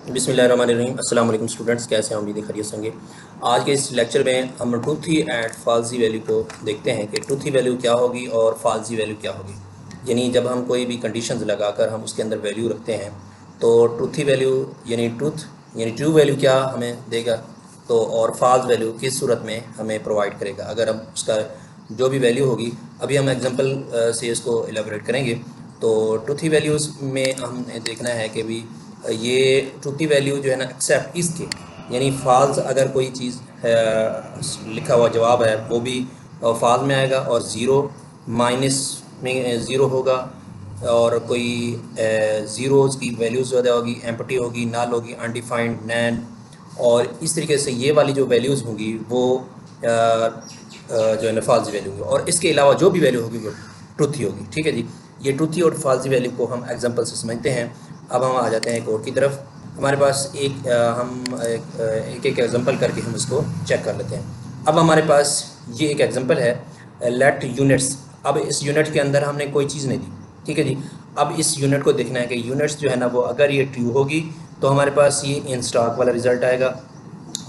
बिस्मिल्लाहिर्रहमानिर्रहीम। अस्सलाम वालेकुम स्टूडेंट्स, कैसे हैं? उम्मीद है खैरियत से होंगे। आज के इस लेक्चर में हम ट्रूथी एंड फाल्सी वैल्यू को देखते हैं कि ट्रूथी वैल्यू क्या होगी और फाल्सी वैल्यू क्या होगी। यानी जब हम कोई भी कंडीशंस लगाकर हम उसके अंदर वैल्यू रखते हैं तो ट्रूथी वैल्यू यानी ट्रू वैल्यू क्या हमें देगा, तो और फाल्स वैल्यू किस सूरत में हमें प्रोवाइड करेगा। अगर हम उसका जो भी वैल्यू होगी, अभी हम एग्जांपल से इसको एलाबोरेट करेंगे। तो ट्रूथी वैल्यूज़ में हमने देखना है कि भी ये ट्रूथी वैल्यू जो है ना एक्सेप्ट इसके, यानी फाल्स अगर कोई चीज़ लिखा हुआ जवाब है वो भी फाल्स में आएगा, और ज़ीरो माइनस में ज़ीरो होगा, और कोई ज़ीरोज़ की वैल्यूज़ ज़्यादा होगी, एम्प्टी होगी, नल होगी, अनडिफाइंड, नैन, और इस तरीके से ये वाली जो वैल्यूज़ होंगी वो जो है ना फाल्सी वैल्यू होगी, और इसके अलावा जो भी वैल्यू होगी वो ट्रूथी होगी। ठीक है जी, ये ट्रूथी और फाल्सी वैल्यू को हम एग्जांपल से समझते हैं। अब हम आ जाते हैं कोड की तरफ। हमारे पास हम एक एग्जांपल करके हम इसको चेक कर लेते हैं। अब हमारे पास ये एक एग्जांपल है, लेट यूनिट्स। अब इस यूनिट के अंदर हमने कोई चीज़ नहीं दी, ठीक है जी। अब इस यूनिट को देखना है कि यूनिट्स जो है ना वो अगर ये ट्रू होगी तो हमारे पास ये इन स्टॉक वाला रिज़ल्ट आएगा,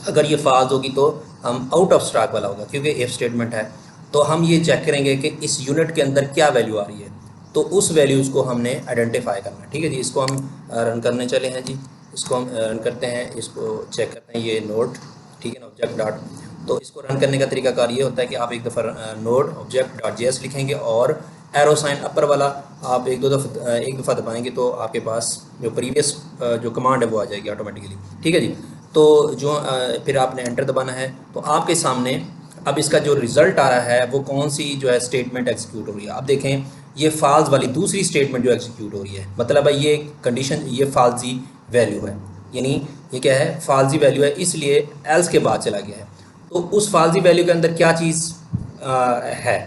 अगर ये फाल्स होगी तो हम आउट ऑफ स्टॉक वाला होगा, क्योंकि इफ स्टेटमेंट है। तो हम ये चेक करेंगे कि इस यूनिट के अंदर क्या वैल्यू आ रही है, तो उस वैल्यूज़ को हमने आइडेंटिफाई करना है। ठीक है जी, इसको हम रन करने चले हैं जी। इसको हम रन करते हैं, इसको चेक करते हैं, ये नोड, ठीक है ना, ऑब्जेक्ट डॉट। तो इसको रन करने का तरीकाकार ये होता है कि आप एक दफ़ा नोड ऑब्जेक्ट डॉट जेएस लिखेंगे और एरो साइन अपर वाला आप एक दफ़ा दबाएंगे तो आपके पास जो प्रीवियस जो कमांड है वो आ जाएगी ऑटोमेटिकली। ठीक है जी। तो जो फिर आपने एंटर दबाना है, तो आपके सामने अब इसका जो रिज़ल्ट आ रहा है वो कौन सी जो है स्टेटमेंट एग्जीक्यूट हो रही है। आप देखें, ये फाल्स वाली दूसरी स्टेटमेंट जो एग्जीक्यूट हो रही है, मतलब है ये कंडीशन, ये फाल्सी वैल्यू है, यानी ये क्या है, फाल्सी वैल्यू है, इसलिए एल्स के बाद चला गया है। तो उस फाल्सी वैल्यू के अंदर क्या चीज़ है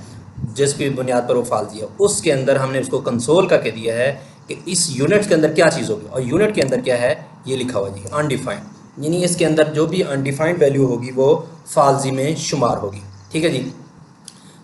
जिसकी बुनियाद पर वो फाल्सी है, उसके अंदर हमने उसको कंसोल करके दिया है कि इस यूनिट के अंदर क्या चीज़ होगी, और यूनिट के अंदर क्या है ये लिखा हुआ जी, अनडिफाइंड, यानी इसके अंदर जो भी अनडिफाइंड वैल्यू होगी वो फाल्सी में शुमार होगी। ठीक है जी।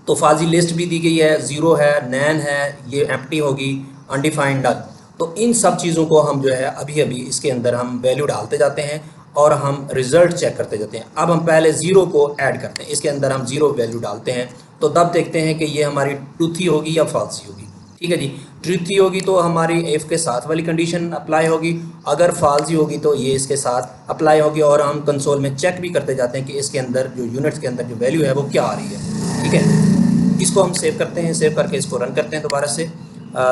तो फाजी लिस्ट भी दी गई है, ज़ीरो है, नैन है, ये एम्प्टी होगी, अनडिफाइंड नल। तो इन सब चीज़ों को हम जो है अभी अभी इसके अंदर हम वैल्यू डालते जाते हैं और हम रिज़ल्ट चेक करते जाते हैं। अब हम पहले ज़ीरो को ऐड करते हैं, इसके अंदर हम ज़ीरो वैल्यू डालते हैं, तो तब देखते हैं कि ये हमारी ट्रूथी होगी या फाल्सी होगी। ठीक है जी। ट्रूथी होगी तो हमारी इफ़ के साथ वाली कंडीशन अप्लाई होगी, अगर फाल्सी होगी तो ये इसके साथ अप्लाई होगी, और हम कंसोल में चेक भी करते जाते हैं कि इसके अंदर जो यूनिट्स के अंदर जो वैल्यू है वो क्या आ रही है। ठीक है, इसको हम सेव करते हैं, सेव करके इसको रन करते हैं दोबारा से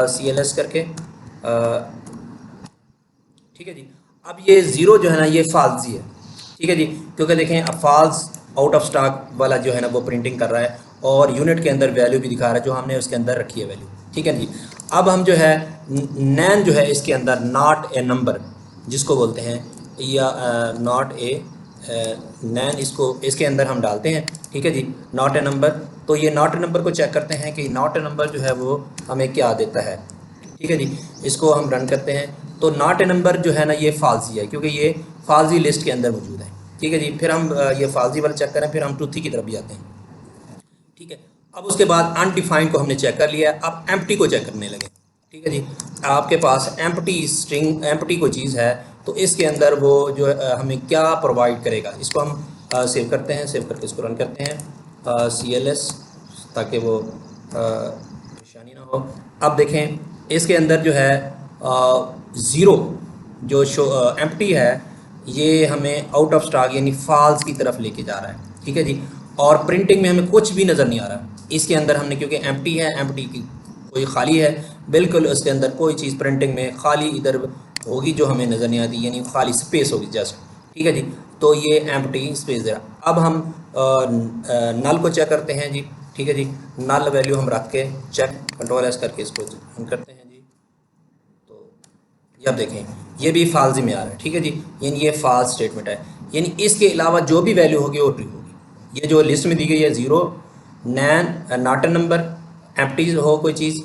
CLS करके। ठीक है जी। अब ये ज़ीरो जो है ना ये फाल्सी है, ठीक है जी, क्योंकि देखें अब फाल्स आउट ऑफ स्टॉक वाला जो है ना वो प्रिंटिंग कर रहा है, और यूनिट के अंदर वैल्यू भी दिखा रहा है जो हमने उसके अंदर रखी है वैल्यू। ठीक है जी। अब हम जो है नैन जो है इसके अंदर नॉट ए नंबर जिसको बोलते हैं, या नॉट ए नैन, इसको इसके अंदर हम डालते हैं। ठीक है जी, नॉट ए नंबर। तो ये नॉट ए नंबर को चेक करते हैं कि नॉट ए नंबर जो है वो हमें क्या देता है। ठीक है जी, इसको हम रन करते हैं, तो नॉट ए नंबर जो है ना ये फाल्सी है, क्योंकि ये फाल्सी लिस्ट के अंदर मौजूद है। ठीक है जी, फिर हम ये फाल्सी वाला चेक करें, फिर हम ट्रूथी की तरफ भी आते हैं। ठीक है, अब उसके बाद अनडिफाइंड को हमने चेक कर लिया है, अब एम्प्टी को चेक करने लगे। ठीक है जी, आपके पास एम्प्टी स्ट्रिंग, एम्प्टी कोई चीज़ है तो इसके अंदर वो जो हमें क्या प्रोवाइड करेगा, इसको हम सेव करते हैं, सेव करके इसको रन करते हैं CLS, ताकि वो परेशानी ना हो। अब देखें इसके अंदर जो है ज़ीरो जो एम्प्टी है ये हमें आउट ऑफ स्टॉक यानी फाल्स की तरफ लेके जा रहा है। ठीक है जी, और प्रिंटिंग में हमें कुछ भी नज़र नहीं आ रहा इसके अंदर, हमने क्योंकि एम्प्टी है, एम्प्टी की कोई खाली है, बिल्कुल उसके अंदर कोई चीज़ प्रिंटिंग में खाली इधर होगी जो हमें नज़र नहीं आती, यानी खाली स्पेस होगी जस्ट। ठीक है जी, तो ये एम्प्टी स्पेस है। अब हम नल को चेक करते हैं जी। ठीक है जी, नल वैल्यू हम रख के चेक कंट्रोल S करके इसको रन करते हैं जी। तो ये आप देखें ये भी फाल्सी में आ रहा है। ठीक है जी, यानी ये फाल्स स्टेटमेंट है, यानी इसके अलावा जो भी वैल्यू होगी वो ट्रू होगी। ये जो लिस्ट में दी गई है zero, NaN, not a number, empty हो कोई चीज़,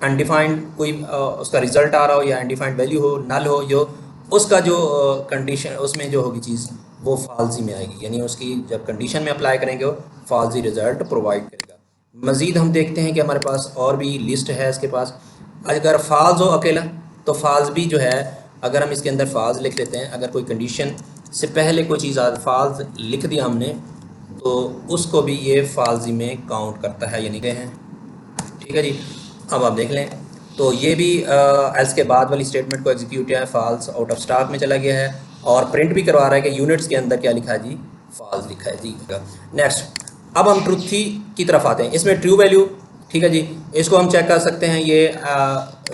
अनडिफाइंड कोई उसका रिजल्ट आ रहा हो, या अनडिफाइंड वैल्यू हो, नल हो, जो उसका जो कंडीशन उसमें जो होगी चीज़ वो फाल्सी में आएगी, यानी उसकी जब कंडीशन में अप्लाई करेंगे वो फाल्सी रिजल्ट प्रोवाइड करेगा। मज़ीद हम देखते हैं कि हमारे पास और भी लिस्ट है इसके पास। अगर फाल्स हो अकेला तो फाल्स भी जो है अगर हम इसके अंदर फाल्स लिख लेते हैं, अगर कोई कंडीशन से पहले कोई चीज़ फाल्स लिख दिया हमने तो उसको भी ये फाल्जी में काउंट करता है, यानी कि हैं। ठीक है जी, अब आप देख लें तो ये भी एल्स के बाद वाली स्टेटमेंट को एग्जीक्यूट किया है, फाल्स आउट ऑफ स्टॉक में चला गया है और प्रिंट भी करवा रहा है कि यूनिट्स के अंदर क्या लिखा है जी, फाल्स लिखा है जी। नेक्स्ट अब हम ट्रूथ की तरफ आते हैं, इसमें ट्रू वैल्यू, ठीक है जी, इसको हम चेक कर सकते हैं। ये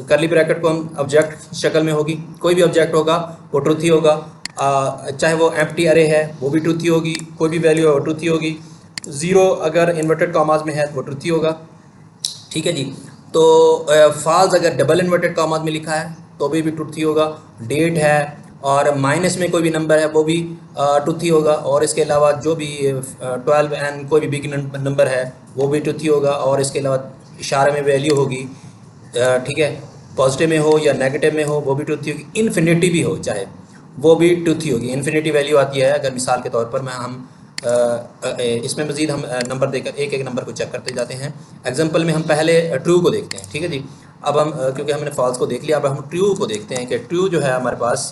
करली ब्रैकेट को हम ऑब्जेक्ट शक्ल में होगी, कोई भी ऑब्जेक्ट होगा वो ट्रूथ ही होगा, चाहे वो एम्प्टी अरे है वो भी ट्रूथ ही होगी, कोई भी वैल्यू है वो ट्रूथ ही होगी, ज़ीरो अगर इन्वर्टेड कॉमास में है तो वो ट्रूथ ही होगा। ठीक है जी, तो फाल्स अगर डबल इन्वर्टेड कॉमास में लिखा है तो भी ट्रूथ ही होगा, डेट है और माइनस में कोई भी नंबर है वो भी ट्रूथ ही होगा, और इसके अलावा जो भी 12 एंड कोई भी बिग नंबर है वो भी ट्रूथ ही होगा, और इसके अलावा इशारे में वैल्यू होगी, ठीक है, पॉजिटिव में हो या नेगेटिव में हो वो भी ट्रूथ ही होगी, इन्फिनिटी भी हो चाहे वो भी ट्रूथ ही होगी। इन्फिनिटी वैल्यू आती है अगर मिसाल के तौर पर मैं हम इसमें मज़ीद हम नंबर देकर एक एक नंबर को चेक करते जाते हैं। एग्जांपल में हम पहले ट्रू को देखते हैं, ठीक है जी। अब हम क्योंकि हमने फॉल्स को देख लिया, अब हम ट्रू को देखते हैं कि ट्रू जो है हमारे पास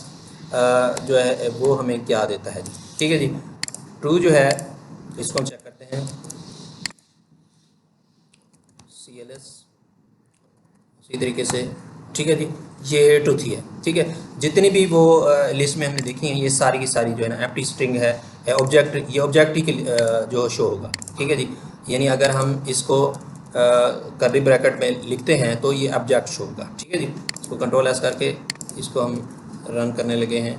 जो है वो हमें क्या देता है जी। ठीक है जी, ट्रू जो है इसको हम चेक करते हैं, CLS इसी तरीके से, ठीक है जी, ये ट्रूथ ही है। ठीक है, जितनी भी वो लिस्ट में हमने देखी हैं ये सारी की सारी जो है ना एम्प्टी स्ट्रिंग है, ऑब्जेक्ट, ये ऑब्जेक्ट ही जो शो होगा। ठीक है जी, यानी अगर हम इसको कर्ली ब्रैकेट में लिखते हैं तो ये ऑब्जेक्ट शो होगा। ठीक है जी, इसको कंट्रोल एस करके इसको हम रन करने लगे हैं।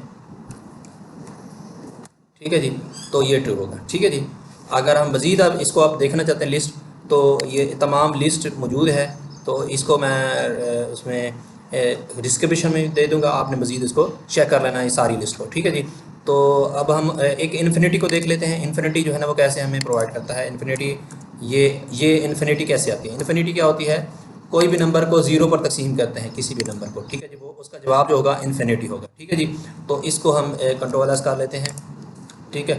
ठीक है जी, तो ये ट्रू होगा। ठीक है जी, अगर हम मज़ीद अब इसको आप देखना चाहते हैं लिस्ट, तो ये तमाम लिस्ट मौजूद है, तो इसको मैं उसमें डिस्क्रिप्शन में दे दूंगा, आपने मज़ीद इसको चेक कर लेना है सारी लिस्ट को। ठीक है जी, तो अब हम एक इन्फिनिटी को देख लेते हैं। इन्फिनिटी जो है ना वो कैसे हमें प्रोवाइड करता है। इन्फिनिटी ये इन्फिनिटी कैसे आती है? इन्फिनिटी क्या होती है? कोई भी नंबर को ज़ीरो पर तकसीम करते हैं, किसी भी नंबर को, ठीक है जी, वो उसका जवाब जो होगा इन्फिनिटी होगा। ठीक है जी, तो इसको हम कंट्रोल एस कर लेते हैं। ठीक है,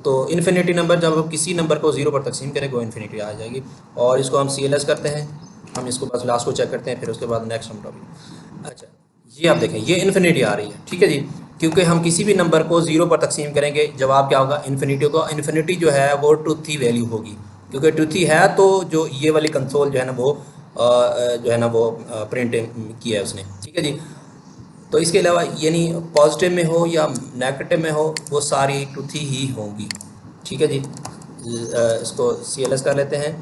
तो इन्फिनिटी नंबर जब हम किसी नंबर को ज़ीरो पर तकसीम करेंगे वो इन्फिनिटी आ जाएगी, और इसको हम CLS करते हैं। हम इसको बस लास्ट को चेक करते हैं, फिर उसके बाद नेक्स्ट हम टॉपिक। अच्छा, ये आप देखें ये इन्फिनिटी आ रही है। ठीक है जी, क्योंकि हम किसी भी नंबर को ज़ीरो पर तकसीम करेंगे जवाब क्या होगा? इन्फिनिटी होगा। इन्फिनिटी जो है वो ट्रूथ ही वैल्यू होगी, क्योंकि ट्रूथ ही है तो जो ये वाली कंसोल जो है ना वो जो है ना वो प्रिंट किया है उसने। ठीक है जी, तो इसके अलावा यानी पॉजिटिव में हो या नेगेटिव में हो वो सारी ट्रूथ ही होंगी। ठीक है जी, इसको CLS कर लेते हैं।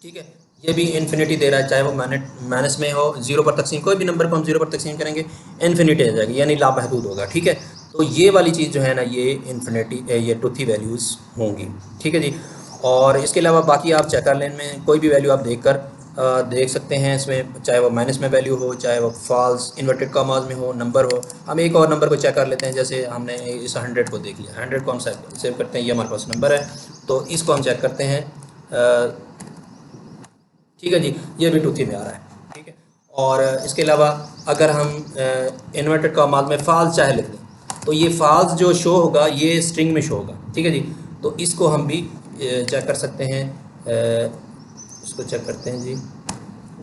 ठीक है, ये भी इन्फिनिटी दे रहा है, चाहे वो माइनस में हो, ज़ीरो पर तकसीम, कोई भी नंबर को हम ज़ीरो पर तकसीम करेंगे इन्फिनिटी आ जाएगी, यानी लामहदूद होगा। ठीक है, तो ये वाली चीज़ जो है ना ये इन्फिनिटी, ये ट्रूथी वैल्यूज़ होंगी। ठीक है जी, और इसके अलावा बाकी आप चेक कर लें, में कोई भी वैल्यू आप देख सकते हैं इसमें, चाहे वो माइनस में वैल्यू हो, चाहे वो फॉल्स इन्वर्टेड कॉमास में हो, नंबर हो। हम एक और नंबर को चेक कर लेते हैं, जैसे हमने इस 100 को देख लिया, 100 को हम सेव करते हैं, ये हमारे पास नंबर है, तो इसको हम चेक करते हैं। ठीक है जी, ये भी ट्रूथी में आ रहा है। ठीक है, और इसके अलावा अगर हम इन्वर्टेड कॉमास में फॉल्स चाहे लिख दें तो ये फॉल्स जो शो होगा ये स्ट्रिंग में शो होगा। ठीक है जी, तो इसको हम भी चेक कर सकते हैं, इसको चेक करते हैं जी।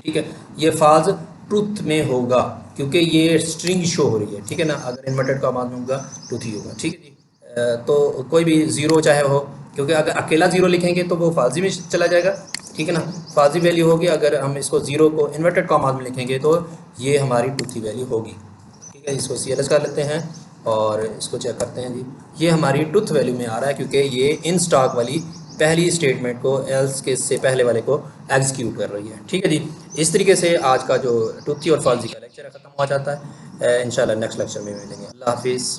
ठीक है, ये फॉल्स ट्रूथ में होगा क्योंकि ये स्ट्रिंग शो हो रही है। ठीक है ना, अगर इन्वर्टेड कॉमास में होगा ट्रूथ ही होगा। ठीक है जी, तो कोई भी ज़ीरो चाहे हो, क्योंकि अगर अकेला ज़ीरो लिखेंगे तो वो फालजी में चला जाएगा। ठीक है ना, फालजी वैल्यू होगी, अगर हम इसको ज़ीरो को इन्वर्टेड कॉमास में लिखेंगे तो ये हमारी ट्रूथी वैल्यू होगी। ठीक है, इसको CLS कर लेते हैं और इसको चेक करते हैं जी। ये हमारी ट्रूथ वैल्यू में आ रहा है क्योंकि ये इन स्टॉक वाली पहली स्टेटमेंट को एल्स के से पहले वाले को एग्जीक्यूट कर रही है। ठीक है जी, इस तरीके से आज का जो ट्रूथी और फॉल्जी का लेक्चर ख़त्म हो जाता है। इंशाल्लाह नेक्स्ट लेक्चर में मिलेंगे। अल्लाह हाफिज़।